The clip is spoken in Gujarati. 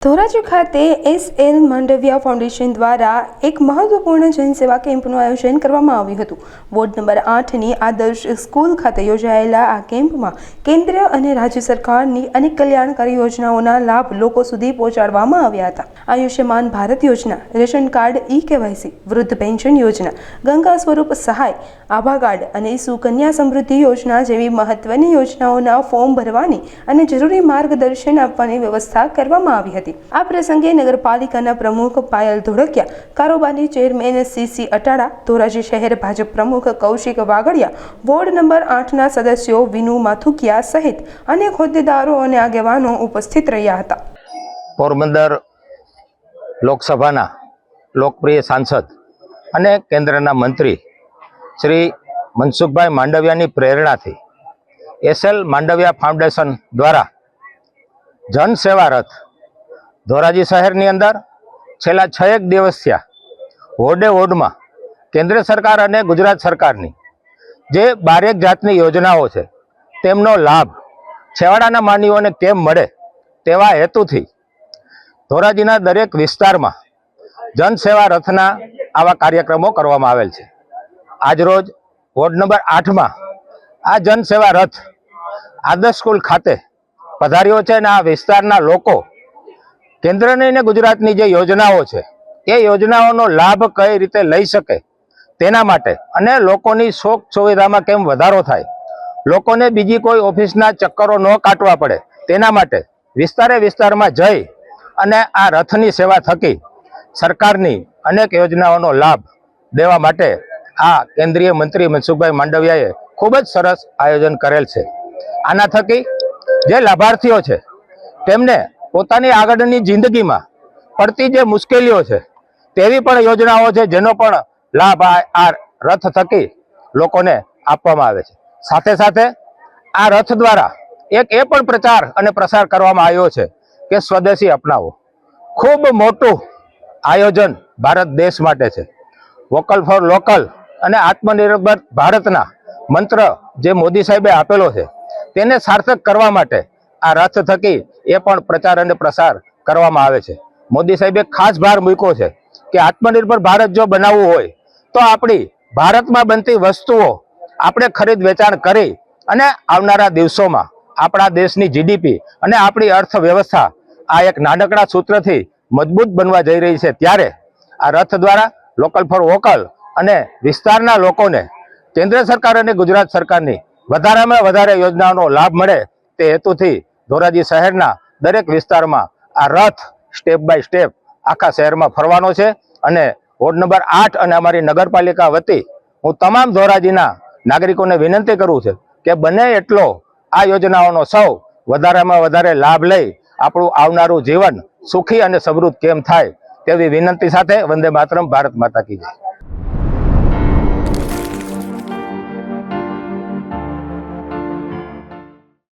ધોરાજી ખાતે એસ.એલ. માંડવિયા ફાઉન્ડેશન દ્વારા એક મહત્વપૂર્ણ જનસેવા કેમ્પનું આયોજન કરવામાં આવ્યું હતું। વોર્ડ નંબર 8ની આદર્શ સ્કૂલ ખાતે યોજાયેલા આ કેમ્પમાં કેન્દ્ર અને રાજ્ય સરકારની અનેક કલ્યાણકારી યોજનાઓના લાભ લોકો સુધી પહોંચાડવામાં આવ્યા હતા। આયુષ્યમાન ભારત યોજના, રેશન કાર્ડ, ઈ-કેવાયસી, વૃદ્ધ પેન્શન યોજના, ગંગા સ્વરૂપ સહાય, આભા કાર્ડ અને સુકન્યા સમૃદ્ધિ યોજના જેવી મહત્વની યોજનાઓના ફોર્મ ભરવાની અને જરૂરી માર્ગદર્શન આપવાની વ્યવસ્થા કરવામાં આવી હતી। આ પ્રસંગે નગરપાલિકાના પ્રમુખ પાયલ ધોળકિયા, કારોબારી ચેરમેન સી.સી. અટાડા, ધોરાજી શહેર ભાજપ પ્રમુખ કૌશિક વાગડિયા, વોર્ડ નંબર 8ના સદસ્યો વિનુ માથુકિયા સહિત અનેક હોદ્દેદારો અને આગેવાનો ઉપસ્થિત રહ્યા હતા। પોરબંદર લોકસભાના લોકપ્રિય સાંસદ અને કેન્દ્રના મંત્રી શ્રી મનસુખભાઈ માંડવિયાની પ્રેરણાથી એસ.એલ. માંડવિયા ફાઉન્ડેશન દ્વારા જનસેવા રથ ધોરાજી શહેરની અંદર છેલ્લા 6 દિવસ થયા વોર્ડમાં કેન્દ્ર સરકાર અને ગુજરાત સરકારની જે 12 જાતની યોજનાઓ છે તેમનો લાભ છેવાડાના માનવીઓને કેમ મળે તેવા હેતુથી ધોરાજીના દરેક વિસ્તારમાં જનસેવા રથના આવા કાર્યક્રમો કરવામાં આવેલ છે। આજરોજ વોર્ડ નંબર 8માં આ જનસેવા રથ આદર્શ સ્કૂલ ખાતે પધાર્યો છે અને આ વિસ્તારના લોકો કેન્દ્રની અને ગુજરાતની જે યોજનાઓ છે એ યોજનાઓનો લાભ કઈ રીતે લઈ શકે તેના માટે અને લોકોની સુખ સુવિધામાં કેમ વધારો થાય, લોકોને બીજી કોઈ ઓફિસના ચક્કરો ન કાટવા પડે તેના માટે વિસ્તારમાં જઈ અને આ રથની સેવા થકી સરકારની અનેક યોજનાઓનો લાભ દેવા માટે આ કેન્દ્રીય મંત્રી મનસુખભાઈ માંડવિયાએ ખૂબ જ સરસ આયોજન કરેલ છે। આના થકી જે લાભાર્થીઓ છે તેમને પોતાની આગળની જિંદગીમાં પડતી જે મુશ્કેલીઓ છે તેવી પણ યોજનાઓ છે જેનો પણ લાભ આ રથ થકી લોકોને આપવામાં આવે છે। સાથે સાથે આ રથ દ્વારા એક એ પણ પ્રચાર અને પ્રસાર કરવામાં આવ્યો છે કે સ્વદેશી અપનાવો। ખૂબ મોટું આયોજન ભારત દેશ માટે છે। વોકલ ફોર લોકલ અને આત્મનિર્ભર ભારતના મંત્ર જે મોદી સાહેબે આપેલો છે તેને સાર્થક કરવા માટે આ રથ થકી એ પણ પ્રચાર અને પ્રસાર કરવામાં આવે છે। મોદી સાહેબે ખાસ ભાર મૂક્યો છે કે આત્મનિર્ભર ભારત જો બનાવવું હોય તો આપણી ભારતમાં બનતી વસ્તુઓ આપણે ખરીદ વેચાણ કરી અને આવનારા દિવસોમાં આપણા દેશની જીડીપી અને આપણી અર્થવ્યવસ્થા આ એક નાનકડા સૂત્રથી મજબૂત બનવા જઈ રહી છે। ત્યારે આ રથ દ્વારા લોકલ ફોર વોકલ અને વિસ્તારના લોકોને કેન્દ્ર સરકાર અને ગુજરાત સરકારની વધારેમાં વધારે યોજનાઓનો લાભ મળે તે હેતુથી ધોરાજી શહેરના દરેક વિસ્તારમાં આ રથ સ્ટેપ બાય સ્ટેપ આખા શહેરમાં ફરવાનો છે અને વોર્ડ નંબર 8 અને અમારી નગરપાલિકા વતી હું તમામ ધોરાજીના નાગરિકોને વિનંતી કરું છું કે બને એટલો આ યોજનાઓનો સૌ વધારેમાં વધારે લાભ લઈ આપણું આવનારું જીવન સુખી અને સમૃદ્ધ કેમ થાય તેવી વિનંતી સાથે વંદે માતરમ, ભારત માતા કી જય।